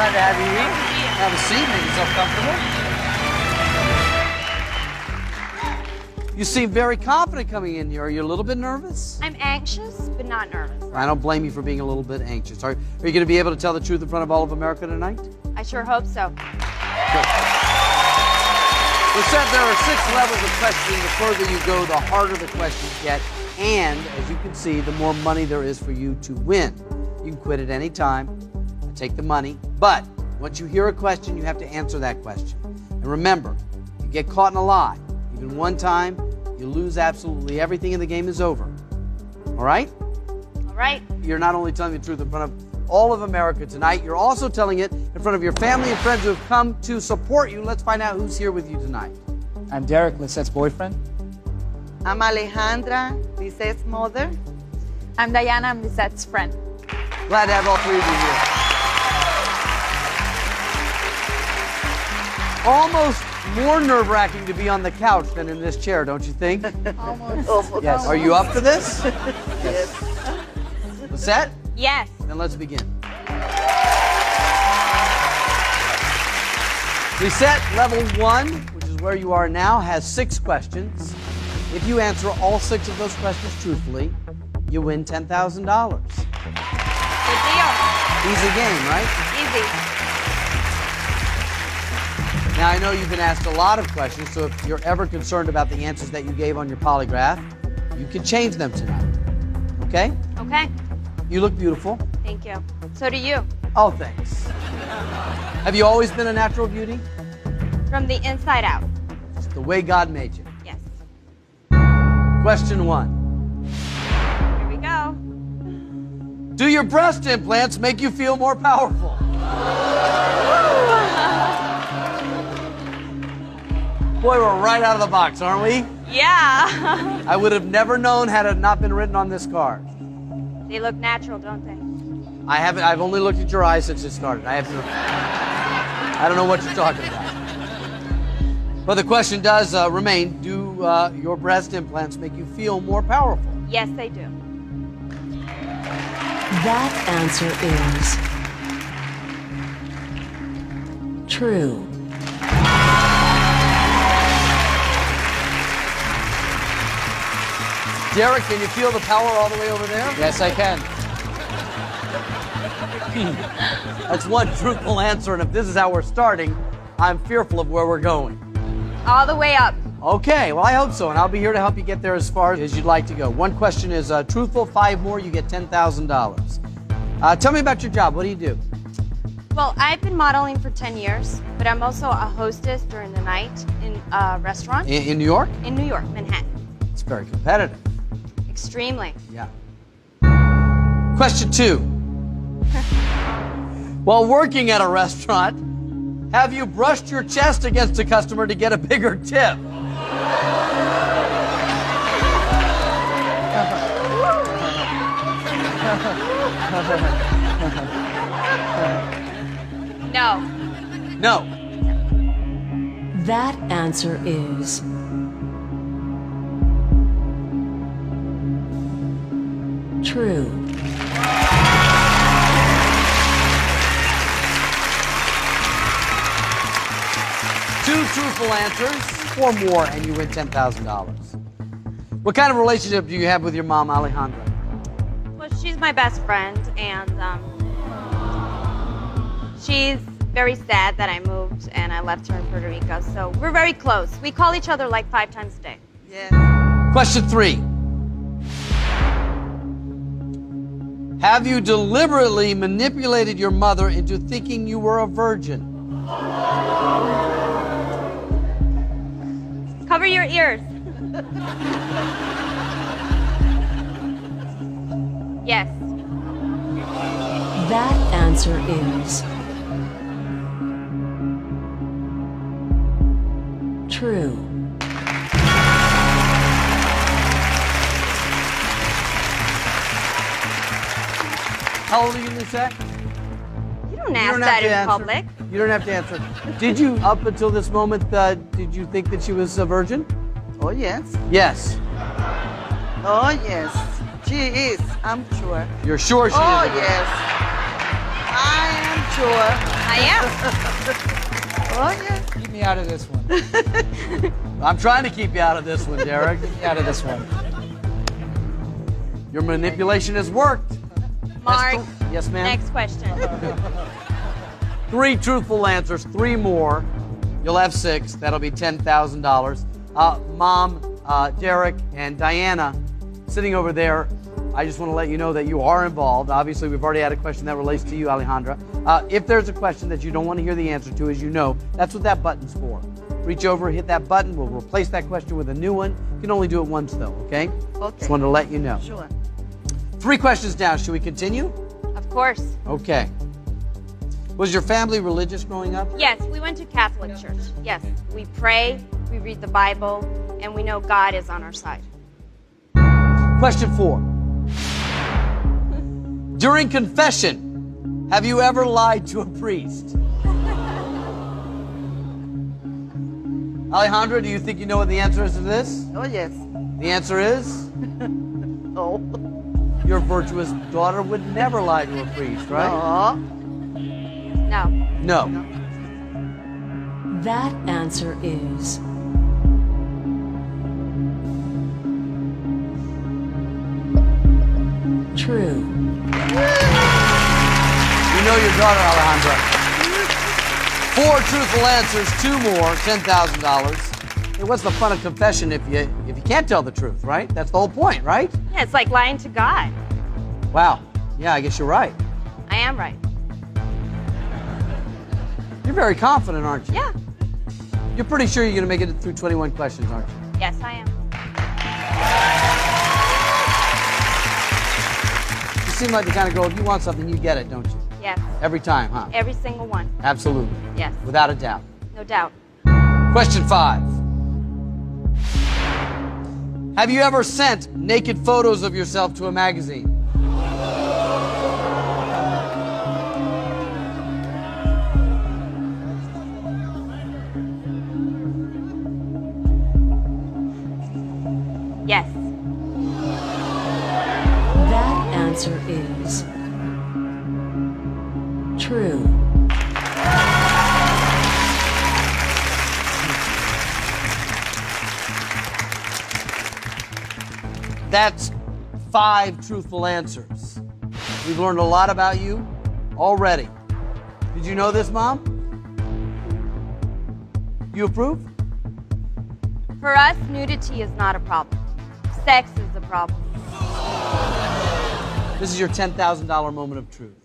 Glad to have you here. Have a seat, make yourself comfortable. You seem very confident coming in here. Are you a little bit nervous? I'm anxious, but not nervous. I don't blame you for being a little bit anxious. Are you going to be able to tell the truth in front of all of America tonight? I sure hope so. Good. We said there are 6 levels of questioning. The further you go, the harder the questions get. And, as you can see, the more money there is for you to win. You can quit at any time, take the money, but once you hear a question, you have to answer that question. And remember, you get caught in a lie, even one time, you lose absolutely everything and the game is over. All right? All right. You're not only telling the truth in front of all of America tonight, you're also telling it in front of your family and friends who have come to support you. Let's find out who's here with you tonight. I'm Derek, Lisette's boyfriend. I'm Alejandra, Lisette's mother. I'm Diana, I'm Lisette's friend. Glad to have all 3 of you here. Almost more nerve-wracking to be on the couch than in this chair, don't you think? Almost. Yes. Are you up for this? Yes. Lisette? Yes. Then let's begin. Lisette, level 1, which is where you are now, has 6 questions. If you answer all 6 of those questions truthfully, you win $10,000. Good deal. Easy game, right? Easy. Now, I know you've been asked a lot of questions, so if you're ever concerned about the answers that you gave on your polygraph, you can change them tonight. Okay? Okay. You look beautiful. Thank you. So do you. Oh, thanks. Have you always been a natural beauty? From the inside out. It's the way God made you. Yes. Question 1. Here we go. Do your breast implants make you feel more powerful? Boy, we're right out of the box, aren't we? Yeah. I would have never known had it not been written on this card. They look natural, don't they? I've only looked at your eyes since it started. I don't know what you're talking about. But the question does remain, do your breast implants make you feel more powerful? Yes, they do. That answer is true. Derek, can you feel the power all the way over there? Yes, I can. That's one truthful answer, and if this is how we're starting, I'm fearful of where we're going. All the way up. Okay, well, I hope so, and I'll be here to help you get there as far as you'd like to go. One question is truthful, 5 more, you get $10,000. Tell me about your job. What do you do? Well, I've been modeling for 10 years, but I'm also a hostess during the night in a restaurant. In New York? In New York, Manhattan. It's very competitive. Extremely. Yeah. Question 2. While working at a restaurant, have you brushed your chest against a customer to get a bigger tip? No. No. That answer is true. Two truthful answers, 4 more, and you win $10,000. What kind of relationship do you have with your mom, Alejandra? Well, she's my best friend, and she's very sad that I moved and I left her in Puerto Rico, so we're very close. We call each other like 5 times a day. Yes. Question 3. Have you deliberately manipulated your mother into thinking you were a virgin? Cover your ears. Yes. That answer is true. How old are you, Lisette? You don't ask that in public. You don't have to answer. Did you, up until this moment, did you think that she was a virgin? Oh, yes. Yes. Oh, yes. She is, I'm sure. You're sure she Oh, is? yes. I am sure. I am. Oh, yes. Keep me out of this one. I'm trying to keep you out of this one, Derek. Keep me out of this one. Your manipulation has worked. Mark, Yes, ma'am? next question. 3 truthful answers, 3 more. You'll have 6. That'll be $10,000. Mom, Derek, and Diana, sitting over there, I just want to let you know that you are involved. Obviously, we've already had a question that relates to you, Alejandra. If there's a question that you don't want to hear the answer to, as you know, that's what that button's for. Reach over, hit that button. We'll replace that question with a new one. You can only do it once, though, okay? Okay. Just wanted to let you know. Sure. 3 questions down. Should we continue? Of course. Okay. Was your family religious growing up? Yes, we went to Catholic church. Yes, we pray, we read the Bible, and we know God is on our side. Question 4. During confession, have you ever lied to a priest? Alejandra, do you think you know what the answer is to this? Oh, yes. The answer is Oh. your virtuous daughter would never lie to a priest, right? No. No. No. That answer is true. You know your daughter, Alejandra. 4 truthful answers, 2 more, $10,000. Hey, what's the fun of confession if you can't tell the truth, right? That's the whole point, right? Yeah, it's like lying to God. Wow. Yeah, I guess you're right. I am right. You're very confident, aren't you? Yeah. You're pretty sure you're going to make it through 21 questions, aren't you? Yes, I am. You seem like the kind of girl, if you want something, you get it, don't you? Yes. Every time, huh? Every single one. Absolutely. Yes. Without a doubt. No doubt. Question 5. Have you ever sent naked photos of yourself to a magazine? Yes. That answer is true. That's 5 truthful answers. We've learned a lot about you already. Did you know this, Mom? You approve? For us, nudity is not a problem. Sex is the problem. This is your $10,000 moment of truth.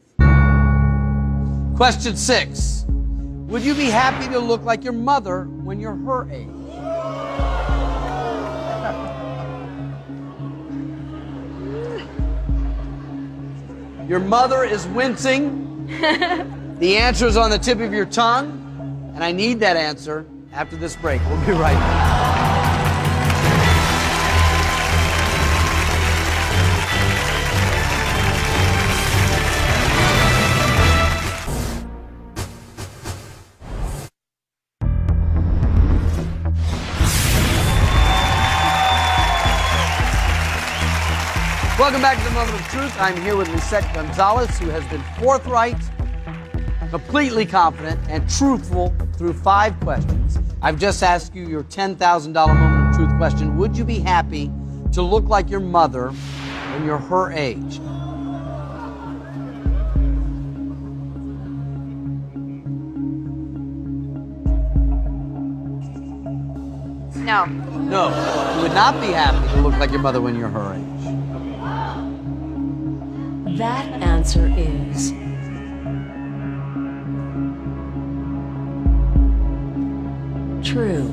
Question 6. Would you be happy to look like your mother when you're her age? Your mother is wincing. The answer is on the tip of your tongue, and I need that answer after this break. We'll be right back. Welcome back to the Moment of Truth. I'm here with Lisette Gonzalez, who has been forthright, completely confident, and truthful through 5 questions. I've just asked you your $10,000 Moment of Truth question. Would you be happy to look like your mother when you're her age? No. No, you would not be happy to look like your mother when you're her age. That answer is true.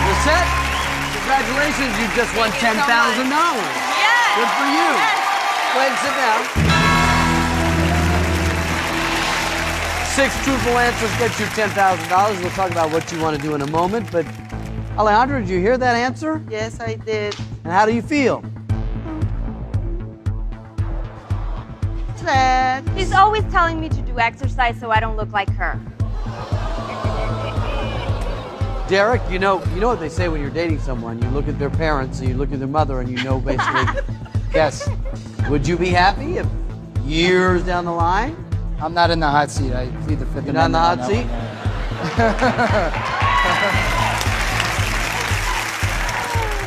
Lisette, congratulations, you just won $10,000. Yes. Good for you. Go ahead and sit down. 6 truthful answers get you $10,000. We'll talk about what you want to do in a moment. But Alejandra, did you hear that answer? Yes, I did. And how do you feel? Sad. He's always telling me to do exercise so I don't look like her. Derek, you know what they say when you're dating someone. You look at their parents and you look at their mother and you know basically, yes. Would you be happy if years down the line? I'm not in the hot seat. I plead the Fifth You're not in the hot Amendment seat? on that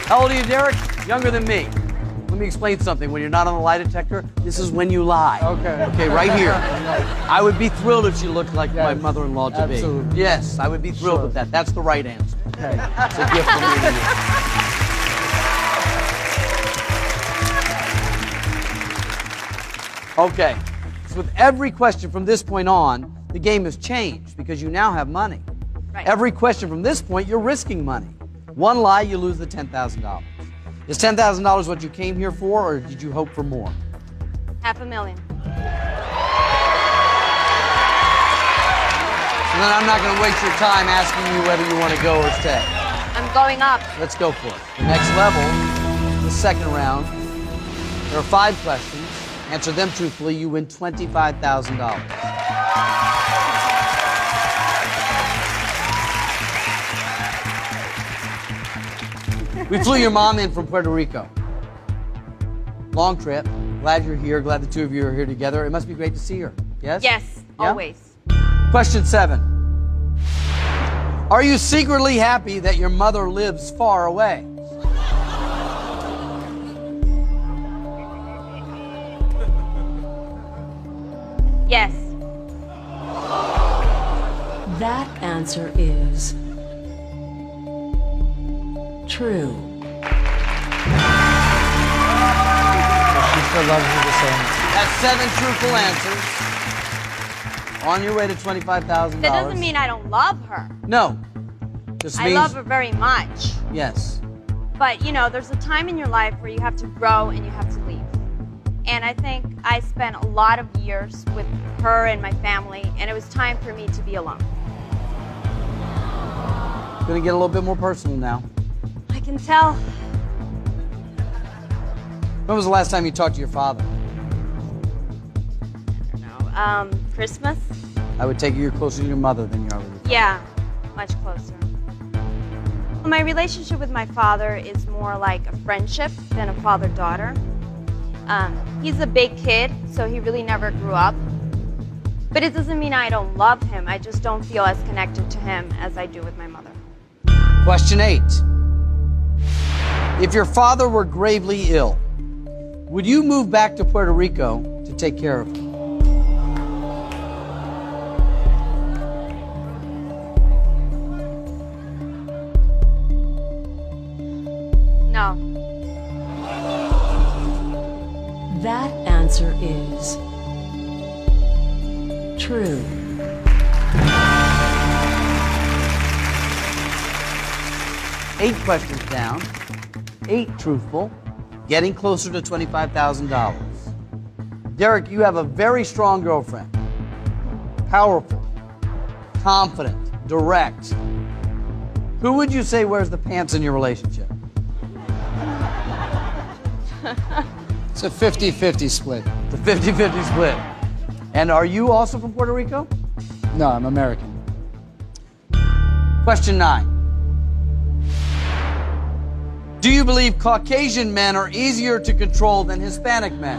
How old are you, Derek? Younger than me. Let me explain something. When you're not on the lie detector, this is when you lie. Okay. Okay, right here. I would be thrilled if she looked like my Yes, mother-in-law to be. absolutely. Yes, I would be thrilled Sure. with that. That's the right answer. one. Okay. It's a gift from me to you. Okay. So with every question from this point on, the game has changed because you now have money. Right. Every question from this point, you're risking money. One lie, you lose the $10,000. Is $10,000 what you came here for, or did you hope for more? $500,000. So then I'm not going to waste your time asking you whether you want to go or stay. I'm going up. Let's go for it. The next level, the second round. There are 5 questions. Answer them truthfully, you win $25,000. We flew your mom in from Puerto Rico. Long trip. Glad you're here. Glad the two of you are here together. It must be great to see her. Yes? Yes, Yeah? always. Question 7. Are you secretly happy that your mother lives far away? Yes. That answer is true. She still loves you the same. That's 7 truthful answers. On your way to $25,000. That doesn't mean I don't love her. No. Just I means, love her very much. Yes. But, you know, there's a time in your life where you have to grow and you have to leave. And I think I spent a lot of years with her and my family, and it was time for me to be alone. Gonna get a little bit more personal now. I can tell. When was the last time you talked to your father? Christmas? I would take you're closer to your mother than you are with your Yeah, much closer. My relationship with my father is more like a friendship than a father-daughter. He's a big kid, so he really never grew up. But it doesn't mean I don't love him. I just don't feel as connected to him as I do with my mother. Question 8. If your father were gravely ill, would you move back to Puerto Rico to take care of him? No. That answer is true. Eight questions down, 8 truthful, getting closer to $25,000. Derek, you have a very strong girlfriend. Powerful, confident, direct. Who would you say wears the pants in your relationship? It's a 50-50 split. The 50-50 split. And are you also from Puerto Rico? No, I'm American. Question 9. Do you believe Caucasian men are easier to control than Hispanic men?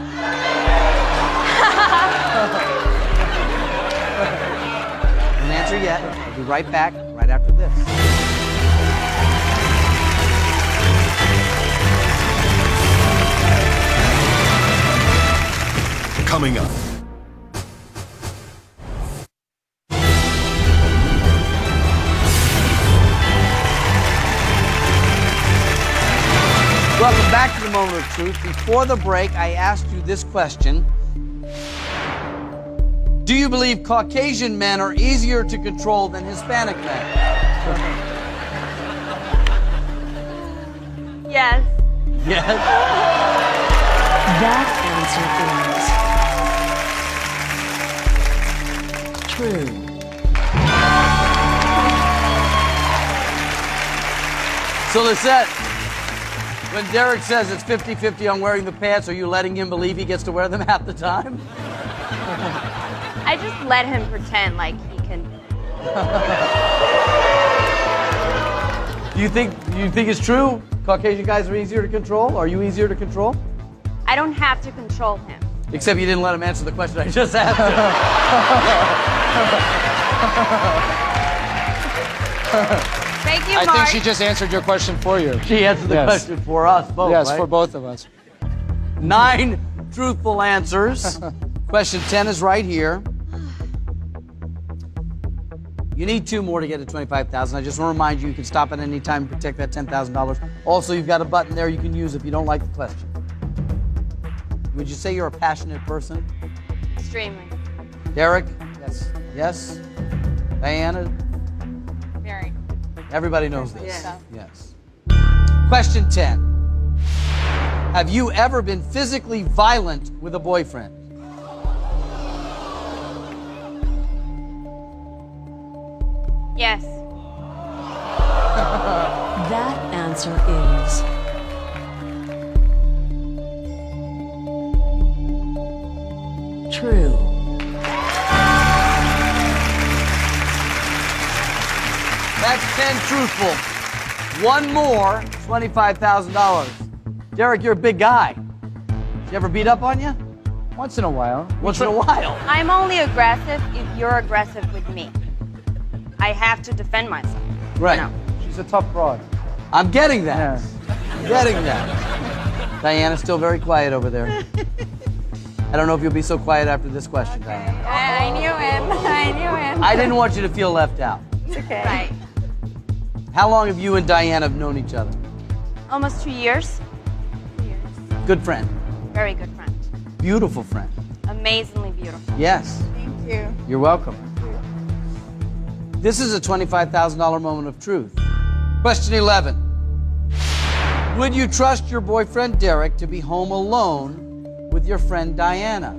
Don't answer yet. I'll be right back right after this. Coming up. Welcome back to the Moment of Truth. Before the break, I asked you this question. Do you believe Caucasian men are easier to control than Hispanic men? Yes. Yes. That answer is true. So Lisette, when Derek says it's 50-50 on wearing the pants, are you letting him believe he gets to wear them half the time? I just let him pretend like he can. Do you think it's true? Caucasian guys are easier to control? Are you easier to control? I don't have to control him. Except you didn't let him answer the question I just asked him. Thank you, I Mark. think she just answered your question for you. She answered the Yes. question for us both, Yes, right? for both of us. 9 truthful answers. Question 10 is right here. You need 2 more to get to 25,000. I just want to remind you, you can stop at any time to protect that $10,000. Also, you've got a button there you can use if you don't like the question. Would you say you're a passionate person? Extremely. Derek? Yes. Yes? Diana? Very. Everybody knows this. Yeah. Yes. Question 10. Have you ever been physically violent with a boyfriend? Yes. That answer is true. That's 10 truthful. 1 more, $25,000. Derek, you're a big guy. She ever beat up on you? Once in a while. Once in a while. I'm only aggressive if you're aggressive with me. I have to defend myself. Right. You know. She's a tough broad. I'm getting that. Yeah. Getting that. Diana's still very quiet over there. I don't know if you'll be so quiet after this question, Diana. I knew him. I knew him. I didn't want you to feel left out. It's okay. Right. How long have you and Diana have known each other? Almost 2 years. 2 years. Good friend. Very good friend. Beautiful friend. Amazingly beautiful. Yes. Thank you. You're welcome. This is a $25,000 moment of truth. Question 11. Would you trust your boyfriend Derek to be home alone with your friend Diana?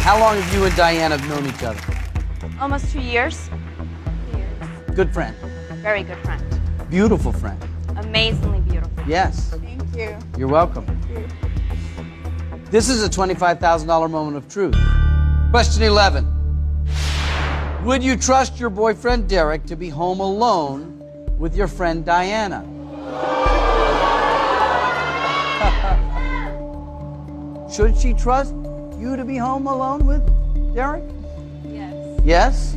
How long have you and Diana known each other? Almost 2 years. 2 years. Good friend. Very good friend. Beautiful friend. Amazingly beautiful. Yes. Thank you. You're welcome. This is a $25,000 moment of truth. Question 11. Would you trust your boyfriend Derek to be home alone with your friend Diana? Should she trust you to be home alone with Derek? Yes. Yes?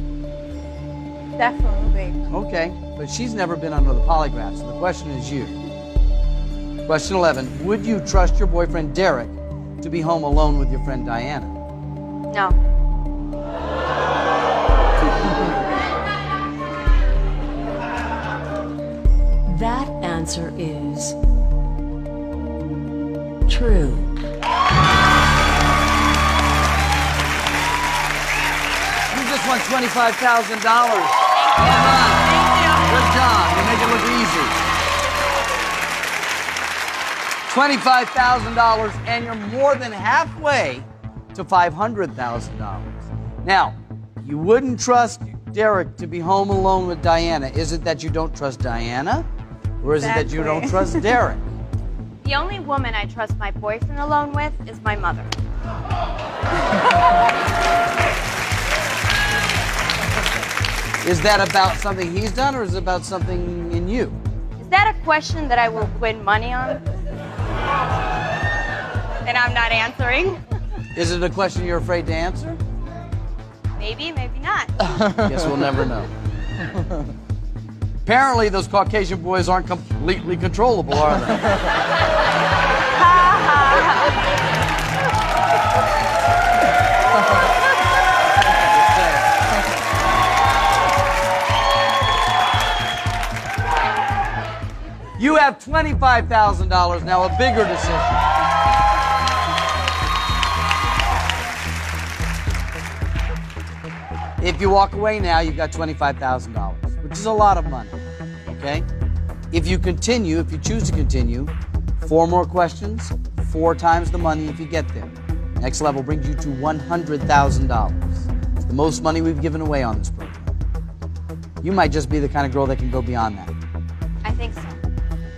Definitely. Okay, but she's never been under the polygraph, so the question is you. Question 11. Would you trust your boyfriend Derek to be home alone with your friend Diana? No. That answer is true. You just won $25,000. Well done. Good job. You make it look easy. $25,000, and you're more than halfway to $500,000. Now, you wouldn't trust Derek to be home alone with Diana. Is it that you don't trust Diana? Or is it that you don't Exactly. trust Derek? The only woman I trust my boyfriend alone with is my mother. Is that about something he's done, or is it about something in you? Is that a question that I will win money on? And I'm not answering? Is it a question you're afraid to answer? Maybe, maybe not. Guess we'll never know. Apparently, those Caucasian boys aren't completely controllable, are they? You have $25,000 now, a bigger decision. If you walk away now, you've got $25,000, which is a lot of money, okay? If you continue, if you choose to continue, 4 more questions, 4 times the money if you get there. Next level brings you to $100,000. It's the most money we've given away on this program. You might just be the kind of girl that can go beyond that. I think so.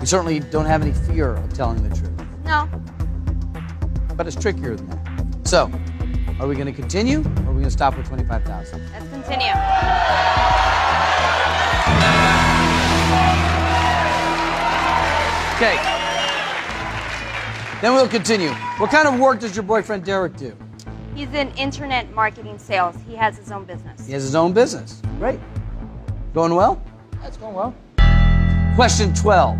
You certainly don't have any fear of telling the truth. No, but it's trickier than that. So, are we going to continue, or are we going to stop with 25,000? Let's continue. Okay. Then we'll continue. What kind of work does your boyfriend Derek do? He's in internet marketing sales. He has his own business. He has his own business. Great. Going well? That's going well. Question 12.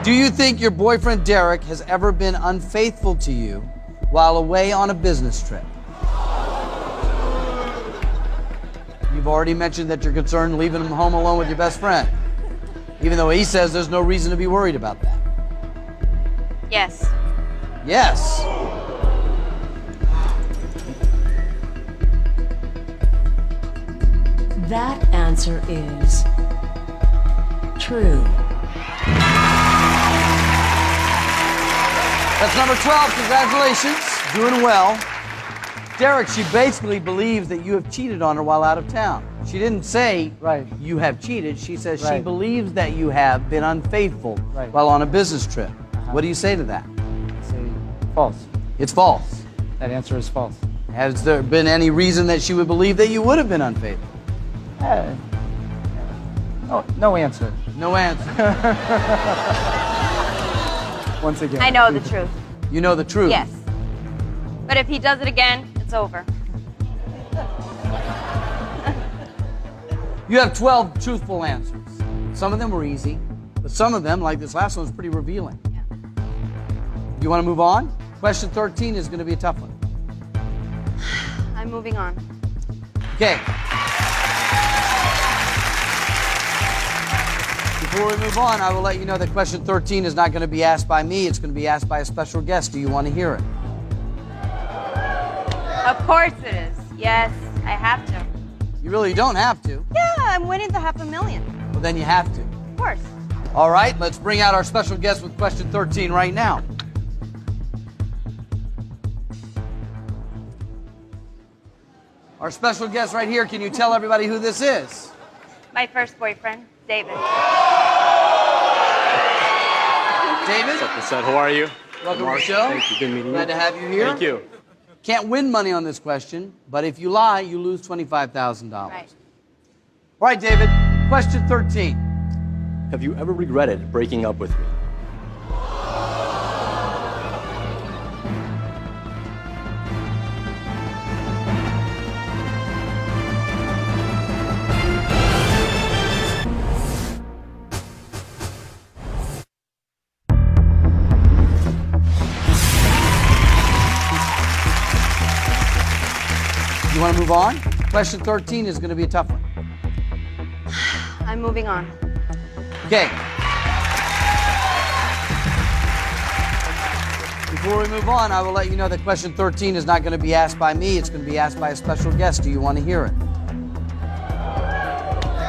Do you think your boyfriend Derek has ever been unfaithful to you while away on a business trip? You've already mentioned that you're concerned leaving him home alone with your best friend, even though he says there's no reason to be worried about that. Yes. Yes. That answer is true. That's number 12. Congratulations. Doing well. Derek, she basically believes that you have cheated on her while out of town. She didn't say Right. you have cheated. She says she Right. believes that you have been unfaithful Right. while on a business trip. What do you say to that? Say false. It's false. That answer is false. Has there been any reason that she would believe that you would have been unfaithful? Eh, no answer. No answer. Once again. I know the truth. You know the truth. Yes. But if he does it again, it's over. You have 12 truthful answers. Some of them were easy, but some of them, like this last one, was pretty revealing. Yeah. You want to move on? Question 13 is going to be a tough one. I'm moving on. Okay. Before we move on, I will let you know that question 13 is not going to be asked by me. It's going to be asked by a special guest. Do you want to hear it? Of course it is. Yes, I have to. You really don't have to. Yeah, I'm winning the $500,000. Well, then you have to. Of course. All right, let's bring out our special guest with question 13 right now. Our special guest right here, can you tell everybody who this is? My first boyfriend, David. David, What's up? How are you? welcome to the show. Thank you. Good meeting you. Glad to have you here. Thank you. Can't win money on this question, but if you lie, you lose $25,000. Right. All right, David, question 13. Have you ever regretted breaking up with me? You want to move on? Question 13 is going to be a tough one. I'm moving on. Okay. Before we move on, I will let you know that question 13 is not going to be asked by me. It's going to be asked by a special guest. Do you want to hear it?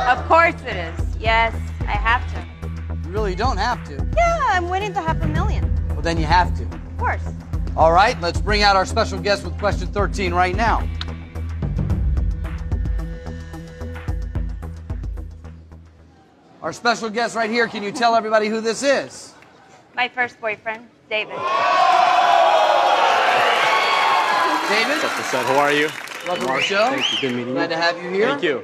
Of course it is. Yes, I have to. You really don't have to. Yeah, I'm winning the $500,000. Well, then you have to. Of course. All right, let's bring out our special guest with question 13 right now. Our special guest right here, can you tell everybody who this is? My first boyfriend, David. David, What's up? How are you? welcome to the show. Thank you. Good meeting you. Glad to have you here. Thank you.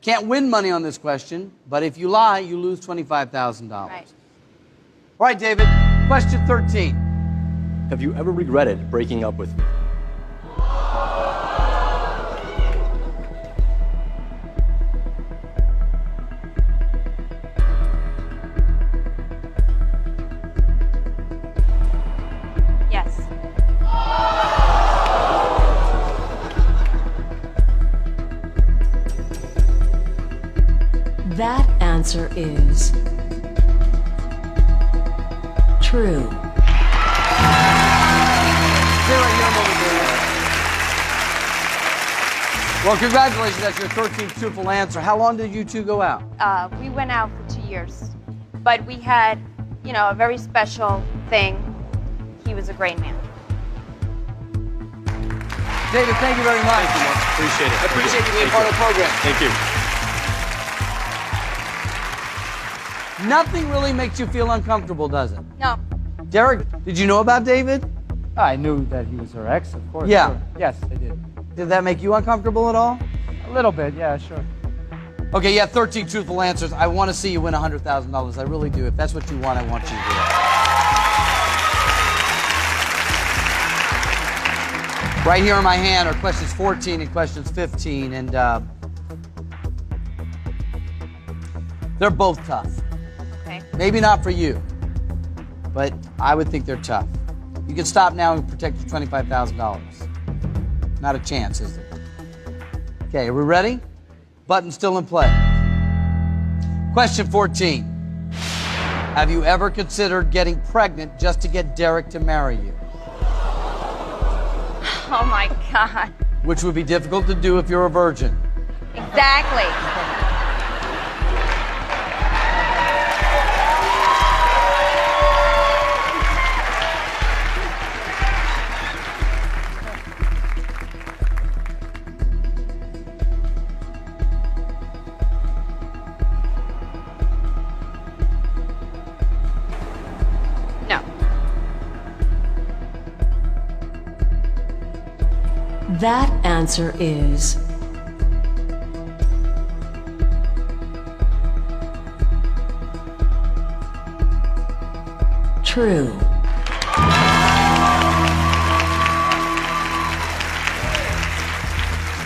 Can't win money on this question, but if you lie, you lose $25,000. Right. All right, David, question 13. Have you ever regretted breaking up with me? Yes. That answer is true. Stay right here a moment, David. Well, congratulations. That's your 13th truthful answer. How long did you two go out? We went out for 2 years, but we had, a very special thing. He was a great man. David, thank you very much. Appreciate it. I appreciate you being part of the program. Thank you. Nothing really makes you feel uncomfortable, does it? No. Derek, did you know about David? I knew that he was her ex, of course. Yeah. Sure. Yes, I did. Did that make you uncomfortable at all? A little bit, yeah, sure. Okay, you have 13 truthful answers. I want to see you win $100,000. I really do. If that's what you want, I want you to do that. Right here in my hand are questions 14 and questions 15, and they're both tough. Okay. Maybe not for you, but I would think they're tough. You can stop now and protect your $25,000. Not a chance, is there? Okay, are we ready? Button still in play. Question 14. Have you ever considered getting pregnant just to get Derek to marry you? Oh my God. Which would be difficult to do if you're a virgin. Exactly. No. That answer is true.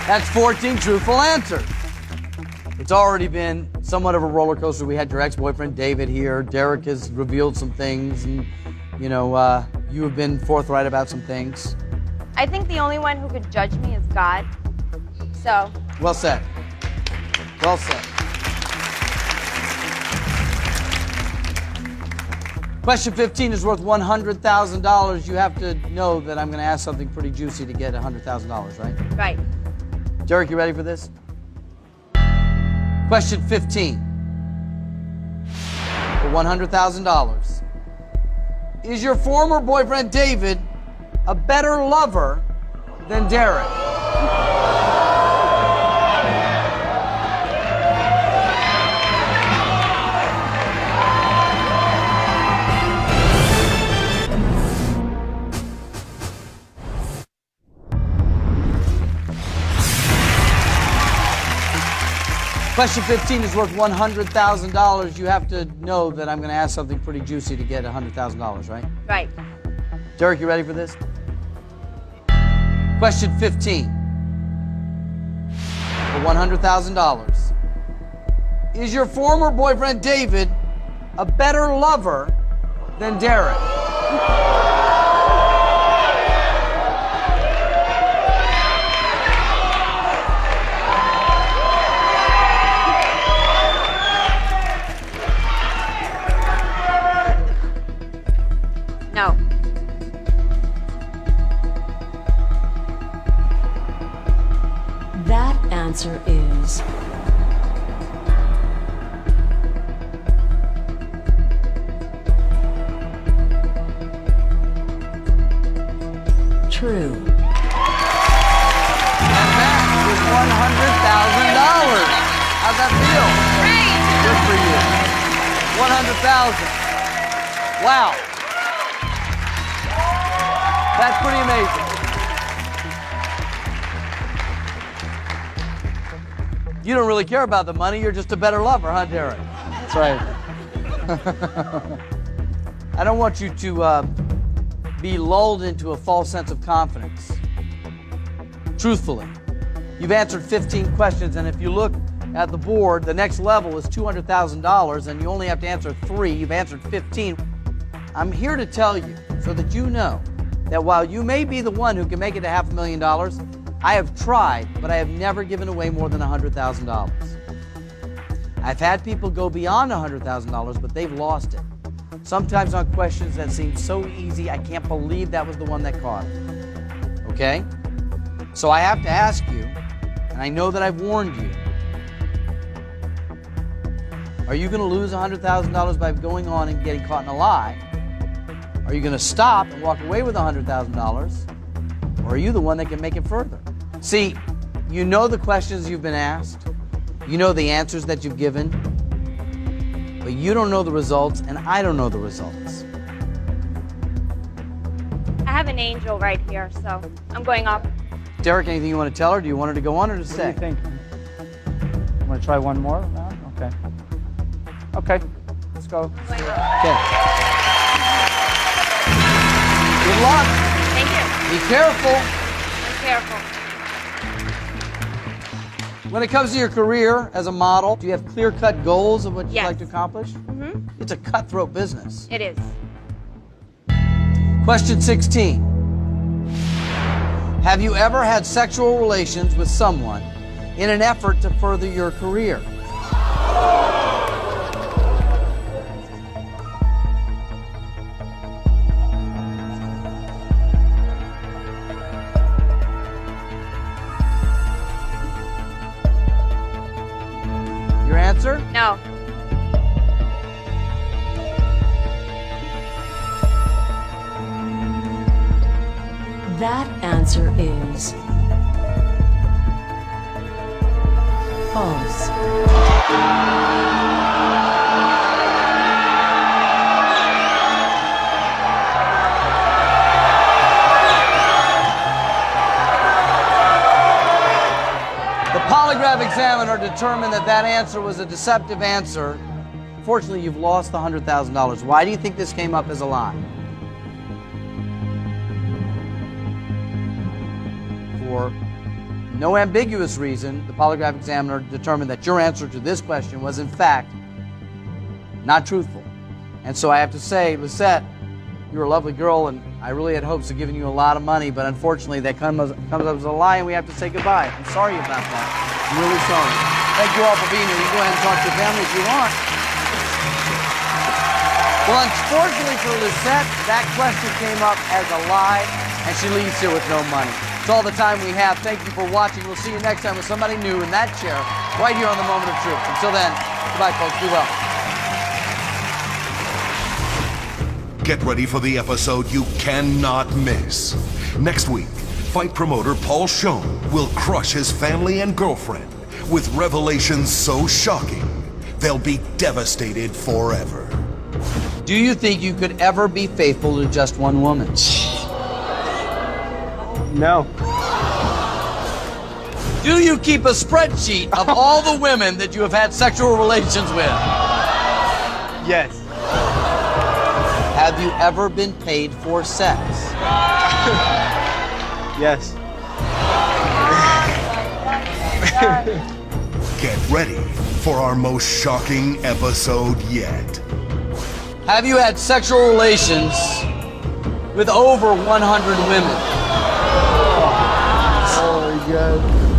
That's 14 truthful answers. It's already been somewhat of a roller coaster. We had your ex-boyfriend David here. Derek has revealed some things, and you have been forthright about some things. I think the only one who could judge me is God. So, Well said. Well said. Question 15 is worth $100,000. You have to know that I'm going to ask something pretty juicy to get $100,000, right? right. Derek, you ready for this? Question 15 for $100,000. Is your former boyfriend David a better lover than Derek? Question 15 is worth $100,000. You have to know that I'm going to ask something pretty juicy to get $100,000, right? Right. Derek, you ready for this? Question 15 for $100,000. Is your former boyfriend David a better lover than Derek? No. That answer is true. And that is $100,000. How's that feel? Great. Good for you. 100,000. Wow. That's pretty amazing. You don't really care about the money. You're just a better lover, huh, Derek? That's right. I don't want you to be lulled into a false sense of confidence. Truthfully, you've answered 15 questions, and if you look at the board, the next level is $200,000, and you only have to answer 3. You've answered 15. I'm here to tell you so that you know that while you may be the one who can make it to $500,000, I have tried, but I have never given away more than $100,000. I've had people go beyond $100,000, but they've lost it. Sometimes on questions that seem so easy, I can't believe that was the one that caught it. Okay? So I have to ask you, and I know that I've warned you, are you going to lose $100,000 by going on and getting caught in a lie? Are you going to stop and walk away with $100,000? Or are you the one that can make it further? See, you know the questions you've been asked. You know the answers that you've given. But you don't know the results, and I don't know the results. I have an angel right here, so I'm going up. Derek, anything you want to tell her? Do you want her to go on or to What do stay? you think? You want to try one more round? Okay. Okay, let's go. I'm going up. Okay. Good luck. Thank you. Be careful. I'm careful. When it comes to your career as a model, do you have clear-cut goals of what you'd Yes. like to accomplish? Mm-hmm. It's a cutthroat business. It is. Question 16. Have you ever had sexual relations with someone in an effort to further your career? Your answer? No. That answer is false. The polygraph examiner determined that that answer was a deceptive answer. Fortunately, you've lost the $100,000. Why do you think this came up as a lie? For no ambiguous reason, the polygraph examiner determined that your answer to this question was, in fact, not truthful. And so I have to say, Lisette, you're a lovely girl, and I really had hopes of giving you a lot of money, but unfortunately that comes up as a lie, and we have to say goodbye. I'm sorry about that. I'm really sorry. Thank you all for being here. You can go ahead and talk to your family if you want. Well, unfortunately for Lisette, that question came up as a lie, and she leaves here with no money. It's all the time we have. Thank you for watching. We'll see you next time with somebody new in that chair, right here on The Moment of Truth. Until then, goodbye, folks. Be well. Get ready for the episode you cannot miss. Next week, fight promoter Paul Schoen will crush his family and girlfriend with revelations so shocking, they'll be devastated forever. Do you think you could ever be faithful to just one woman? No. Do you keep a spreadsheet of all the women that you have had sexual relations with? Yes. Have you ever been paid for sex? Yes. Get ready for our most shocking episode yet. Have you had sexual relations with over 100 women? Oh my God.